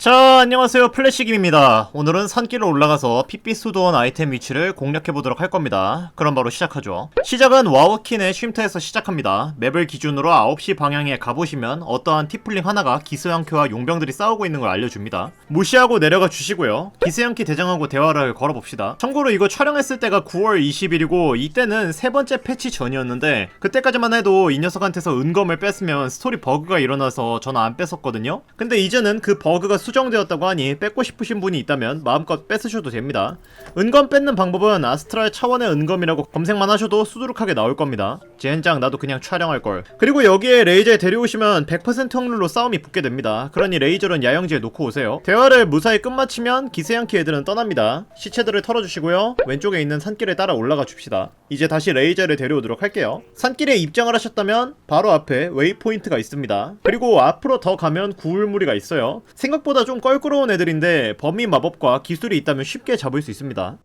자, 안녕하세요. 플래시김입니다. 오늘은 산길을 올라가서 핏빛 수도원 아이템 위치를 공략해보도록 할 겁니다. 그럼 바로 시작하죠. 시작은 와우킨의 쉼터에서 시작합니다. 맵을 기준으로 9시 방향에 가보시면 어떠한 티플링 하나가 기스양키와 용병들이 싸우고 있는 걸 알려줍니다. 무시하고 내려가 주시고요. 기스양키 대장하고 대화를 걸어봅시다. 참고로 이거 촬영했을 때가 9월 20일이고 이때는 세 번째 패치 전이었는데 그때까지만 해도 이 녀석한테서 은검을 뺐으면 스토리 버그가 일어나서 저는 안 뺐었거든요. 근데 이제는 그 버그가 수정되었다고 하니 뺏고 싶으신 분이 있다면 마음껏 뺏으셔도 됩니다. 은검 뺏는 방법은 아스트랄 차원의 은검이라고 검색만 하셔도 수두룩하게 나올 겁니다. 젠장 나도 그냥 촬영할걸. 그리고 여기에 레이저에 데려오시면 100% 확률로 싸움이 붙게 됩니다. 그러니 레이저는 야영지에 놓고 오세요. 대화를 무사히 끝마치면 기세양키 애들은 떠납니다. 시체들을 털어주시고요. 왼쪽에 있는 산길에 따라 올라가 줍시다. 이제 다시 레이저를 데려오도록 할게요. 산길에 입장을 하셨다면 바로 앞에 웨이포인트가 있습니다. 그리고 앞으로 더 가면 구울무리가 있어요. 생각보다 좀 껄끄러운 애들인데 범위 마법과 기술이 있다면 쉽게 잡을 수 있습니다.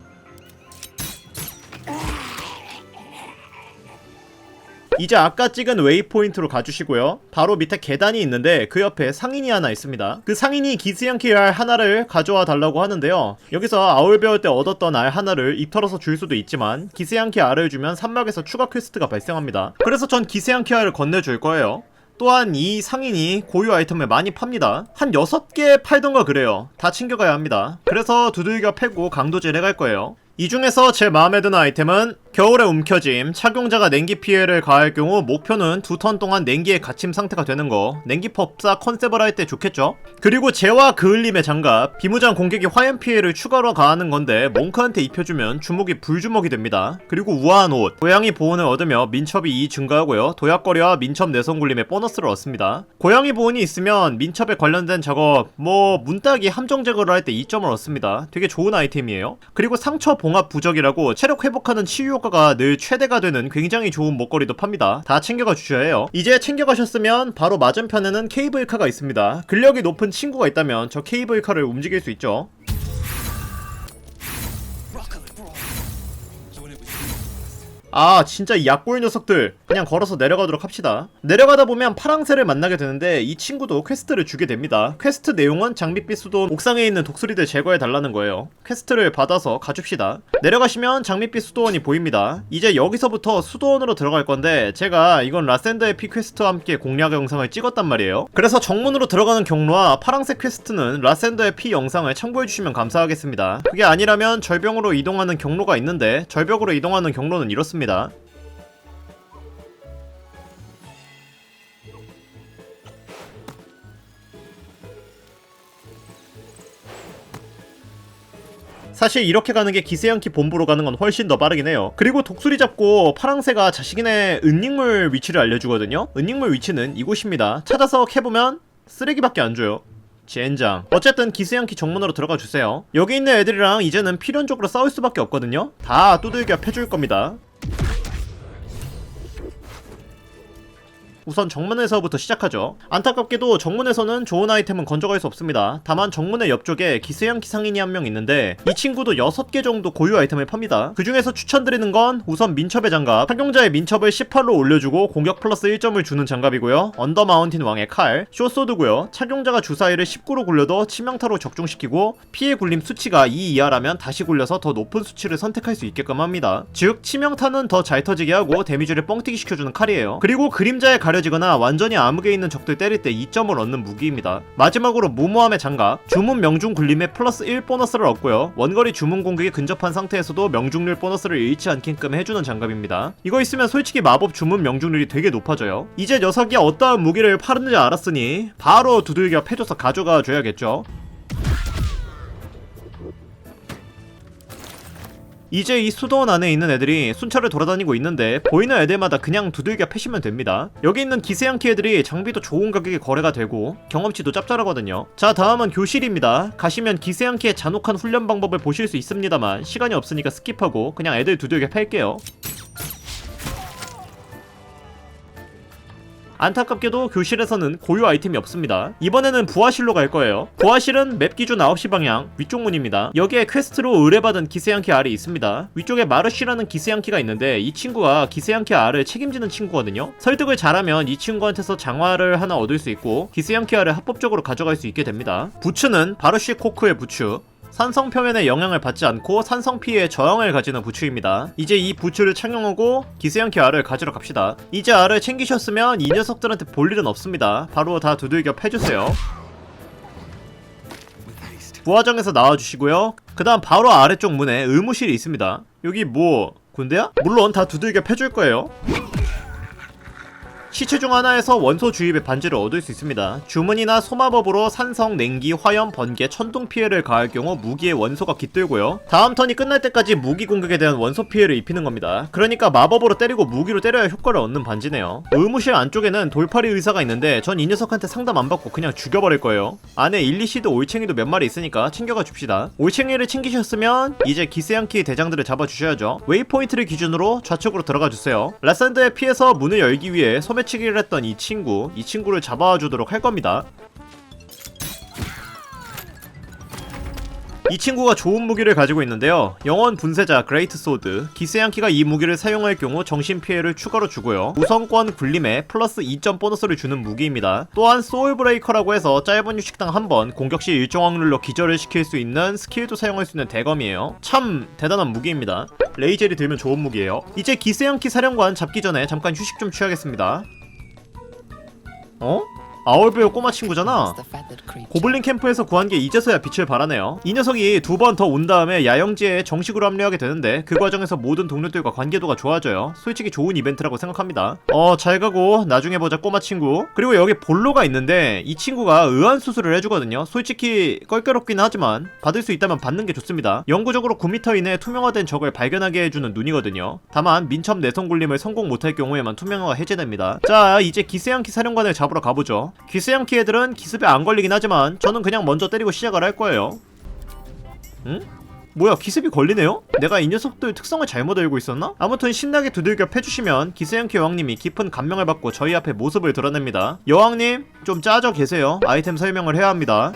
이제 아까 찍은 웨이포인트로 가주시고요. 바로 밑에 계단이 있는데 그 옆에 상인이 하나 있습니다. 그 상인이 기스양키 알 하나를 가져와 달라고 하는데요. 여기서 아울 배울 때 얻었던 알 하나를 입 털어서 줄 수도 있지만 기스양키 알을 주면 산막에서 추가 퀘스트가 발생합니다. 그래서 전 기스양키 알을 건네줄 거예요. 또한 이 상인이 고유 아이템을 많이 팝니다. 한 6개 팔던가 그래요. 다 챙겨가야 합니다. 그래서 두들겨 패고 강도질 해갈 거예요. 이 중에서 제 마음에 드는 아이템은 겨울의 움켜짐. 착용자가 냉기 피해를 가할 경우 목표는 2턴 동안 냉기에 갇힘 상태가 되는 거. 냉기 법사 컨셉을 할 때 좋겠죠? 그리고 재와 그을림의 장갑. 비무장 공격이 화염 피해를 추가로 가하는 건데 몽크한테 입혀주면 주먹이 불주먹이 됩니다. 그리고 우아한 옷. 고양이 보온을 얻으며 민첩이 2 증가하고요. 도약거리와 민첩 내성 굴림의 보너스를 얻습니다. 고양이 보온이 있으면 민첩에 관련된 작업 문따기 함정 제거를 할 때 2점을 얻습니다. 되게 좋은 아이템이에요. 그리고 상처 봉합 부적이라고 체력 회복하는 치유 효과가 늘 최대가 되는 굉장히 좋은 목걸이도 팝니다. 다 챙겨가 주셔야 해요. 이제 챙겨가셨으면 바로 맞은편에는 케이블카가 있습니다. 근력이 높은 친구가 있다면 저 케이블카를 움직일 수 있죠. 아 진짜 이 약골 녀석들 그냥 걸어서 내려가도록 합시다. 내려가다 보면 파랑새를 만나게 되는데 이 친구도 퀘스트를 주게 됩니다. 퀘스트 내용은 장밋빛 수도원 옥상에 있는 독수리들 제거해 달라는 거예요. 퀘스트를 받아서 가줍시다. 내려가시면 장밋빛 수도원이 보입니다. 이제 여기서부터 수도원으로 들어갈 건데 제가 이건 라센더의 피 퀘스트와 함께 공략 영상을 찍었단 말이에요. 그래서 정문으로 들어가는 경로와 파랑새 퀘스트는 라센더의 피 영상을 참고해주시면 감사하겠습니다. 그게 아니라면 절벽으로 이동하는 경로가 있는데 절벽으로 이동하는 경로는 이렇습니다. 사실 이렇게 가는 게 기세양키 본부로 가는 건 훨씬 더 빠르긴 해요. 그리고 독수리 잡고 파랑새가 자신의 은닉물 위치를 알려주거든요. 은닉물 위치는 이곳입니다. 찾아서 캐보면 쓰레기밖에 안 줘요. 젠장. 어쨌든 기스양키 정문으로 들어가 주세요. 여기 있는 애들이랑 이제는 필연적으로 싸울 수밖에 없거든요. 다 두들겨 패줄 겁니다. 우선 정문에서부터 시작하죠. 안타깝게도 정문에서는 좋은 아이템은 건져갈 수 없습니다. 다만 정문의 옆쪽에 기스양키 상인이 한 명 있는데 이 친구도 6개 정도 고유 아이템을 팝니다. 그 중에서 추천드리는 건 우선 민첩의 장갑. 착용자의 민첩을 18로 올려주고 공격 플러스 1점을 주는 장갑이고요. 언더마운틴 왕의 칼, 쇼소드고요. 착용자가 주사위를 19로 굴려도 치명타로 적중시키고 피해 굴림 수치가 2 이하라면 다시 굴려서 더 높은 수치를 선택할 수 있게끔 합니다. 즉 치명타는 더 잘 터지게 하고 데미지를 뻥튀기 시켜주는 칼이에요. 그리고 그림자에 가려지거나 완전히 암흑에 있는 적들 때릴 때 2점을 얻는 무기입니다. 마지막으로 무모함의 장갑. 주문 명중 굴림에 플러스 1 보너스를 얻고요. 원거리 주문 공격에 근접한 상태에서도 명중률 보너스를 잃지 않게끔 해주는 장갑입니다. 이거 있으면 솔직히 마법 주문 명중률이 되게 높아져요. 이제 녀석이 어떠한 무기를 파는지 알았으니 바로 두들겨 패줘서 가져가 줘야겠죠. 이제 이 수도원 안에 있는 애들이 순찰을 돌아다니고 있는데 보이는 애들마다 그냥 두들겨 패시면 됩니다. 여기 있는 기세양키 애들이 장비도 좋은 가격에 거래가 되고 경험치도 짭짤하거든요. 자 다음은 교실입니다. 가시면 기세양키의 잔혹한 훈련 방법을 보실 수 있습니다만 시간이 없으니까 스킵하고 그냥 애들 두들겨 팰게요. 안타깝게도 교실에서는 고유 아이템이 없습니다. 이번에는 부하실로 갈 거예요. 부하실은 맵 기준 9시 방향 위쪽 문입니다. 여기에 퀘스트로 의뢰받은 기세양키 R이 있습니다. 위쪽에 마르쉬라는 기세양키가 있는데 이 친구가 기세양키 R을 책임지는 친구거든요. 설득을 잘하면 이 친구한테서 장화를 하나 얻을 수 있고 기세양키 R을 합법적으로 가져갈 수 있게 됩니다. 부츠는 바르쉬 코크의 부츠, 산성 표면에 영향을 받지 않고 산성 피해에 저항을 가지는 부츠입니다. 이제 이 부츠를 착용하고 기세양키 R을 가지러 갑시다. 이제 R을 챙기셨으면 이 녀석들한테 볼 일은 없습니다. 바로 다 두들겨 패주세요. 부하정에서 나와주시고요. 그 다음 바로 아래쪽 문에 의무실이 있습니다. 여기 뭐 군대야? 물론 다 두들겨 패줄 거예요. 시체 중 하나에서 원소 주입의 반지를 얻을 수 있습니다. 주문이나 소마법으로 산성, 냉기, 화염, 번개, 천둥 피해를 가할 경우 무기에 원소가 깃들고요. 다음 턴이 끝날 때까지 무기 공격에 대한 원소 피해를 입히는 겁니다. 그러니까 마법으로 때리고 무기로 때려야 효과를 얻는 반지네요. 의무실 안쪽에는 돌팔이 의사가 있는데 전 이 녀석한테 상담 안 받고 그냥 죽여버릴 거예요. 안에 일리시드 올챙이도 몇 마리 있으니까 챙겨가 줍시다. 올챙이를 챙기셨으면 이제 기세양키 대장들을 잡아주셔야죠. 웨이포인트를 기준으로 좌측으로 들어가 주세요. 라산드에 피해서 문을 열기 위해 소매치기를 했던 이 친구를 잡아주도록 할 겁니다. 이 친구가 좋은 무기를 가지고 있는데요. 영원 분쇄자 그레이트 소드, 기세양키가 이 무기를 사용할 경우 정신 피해를 추가로 주고요. 우선권 굴림에 플러스 2점 보너스를 주는 무기입니다. 또한 소울 브레이커라고 해서 짧은 휴식당 한 번 공격 시 일정 확률로 기절을 시킬 수 있는 스킬도 사용할 수 있는 대검이에요. 참 대단한 무기입니다. 레이젤이 들면 좋은 무기예요. 이제 기세양키 사령관 잡기 전에 잠깐 휴식 좀 취하겠습니다. 어? 아울베어 꼬마 친구잖아. 고블린 캠프에서 구한 게 이제서야 빛을 발하네요. 이 녀석이 두 번 더 온 다음에 야영지에 정식으로 합류하게 되는데 그 과정에서 모든 동료들과 관계도가 좋아져요. 솔직히 좋은 이벤트라고 생각합니다. 잘 가고 나중에 보자 꼬마 친구. 그리고 여기 볼로가 있는데 이 친구가 의안 수술을 해주거든요. 솔직히 껄끄럽긴 하지만 받을 수 있다면 받는 게 좋습니다. 영구적으로 9m 이내에 투명화된 적을 발견하게 해주는 눈이거든요. 다만 민첩 내성 굴림을 성공 못할 경우에만 투명화가 해제됩니다. 자, 이제 기세양키 사령관을 잡으러 가보죠. 기세양키 애들은 기습에 안 걸리긴 하지만 저는 그냥 먼저 때리고 시작을 할 거예요. 응? 뭐야, 기습이 걸리네요? 내가 이 녀석들 특성을 잘못 알고 있었나? 아무튼 신나게 두들겨 패주시면 기세양키 여왕님이 깊은 감명을 받고 저희 앞에 모습을 드러냅니다. 여왕님, 좀 짜져 계세요. 아이템 설명을 해야 합니다.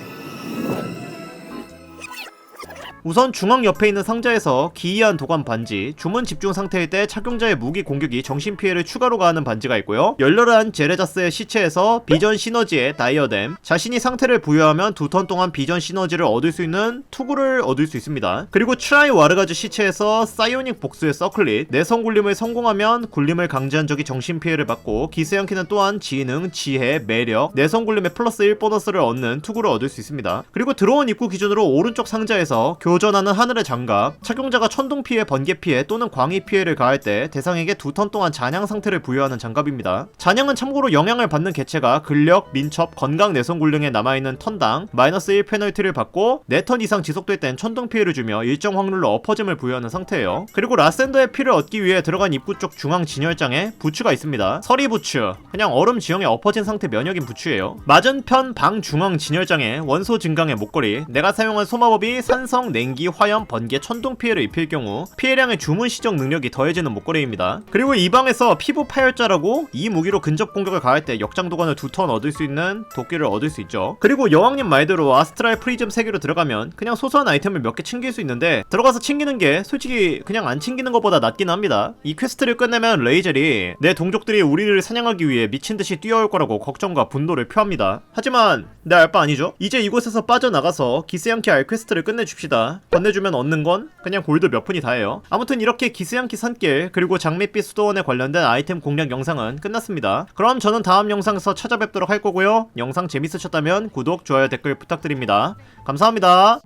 우선 중앙 옆에 있는 상자에서 기이한 도감 반지, 주문 집중 상태일 때 착용자의 무기 공격이 정신피해를 추가로 가하는 반지가 있고요. 열렬한 제레자스의 시체에서 비전 시너지의 다이어뎀, 자신이 상태를 부여하면 2턴 동안 비전 시너지를 얻을 수 있는 투구를 얻을 수 있습니다. 그리고 트라이 와르가즈 시체에서 사이오닉 복수의 서클릿, 내성 굴림을 성공하면 굴림을 강제한 적이 정신피해를 받고 기세양키는 또한 지능, 지혜, 매력, 내성 굴림의 플러스 1 보너스를 얻는 투구를 얻을 수 있습니다. 그리고 들어온 입구 기준으로 오른쪽 상자에서 교전하는 하늘의 장갑, 착용자가 천둥 피해, 번개 피해 또는 광희 피해를 가할 때 대상에게 2턴 동안 잔향 상태를 부여하는 장갑입니다. 잔향은 참고로 영향을 받는 개체가 근력, 민첩, 건강 내성 굴림에 남아있는 턴당 마이너스 1 페널티를 받고 4턴 이상 지속될 땐 천둥 피해를 주며 일정 확률로 엎어짐을 부여하는 상태예요. 그리고 라센더의 피를 얻기 위해 들어간 입구 쪽 중앙 진열장에 부츠가 있습니다. 서리 부츠, 그냥 얼음 지형에 엎어진 상태 면역인 부츠예요. 맞은편 방 중앙 진열장에 원소 증강의 목걸이, 내가 사용한 소마법이 산성, 냉기, 화염, 번개, 천둥 피해를 입힐 경우 피해량의 주문 시정 능력이 더해지는 목걸이입니다. 그리고 이 방에서 피부 파열자라고 이 무기로 근접 공격을 가할 때 역장 도관을 2턴 얻을 수 있는 도끼를 얻을 수 있죠. 그리고 여왕님 말대로 아스트랄 프리즘 세계로 들어가면 그냥 소소한 아이템을 몇 개 챙길 수 있는데 들어가서 챙기는 게 솔직히 그냥 안 챙기는 것보다 낫긴 합니다. 이 퀘스트를 끝내면 레이젤이 내 동족들이 우리를 사냥하기 위해 미친듯이 뛰어올 거라고 걱정과 분노를 표합니다. 하지만 내 알바 아니죠? 이제 이곳에서 빠져나가서 기세양키 알 퀘스트를 끝내줍시다. 건네주면 얻는 건 그냥 골드 몇 푼이 다예요. 아무튼 이렇게 기세양키 산길 그리고 장밋빛 수도원에 관련된 아이템 공략 영상은 끝났습니다. 그럼 저는 다음 영상에서 찾아뵙도록 할 거고요. 영상 재밌으셨다면 구독, 좋아요, 댓글 부탁드립니다. 감사합니다.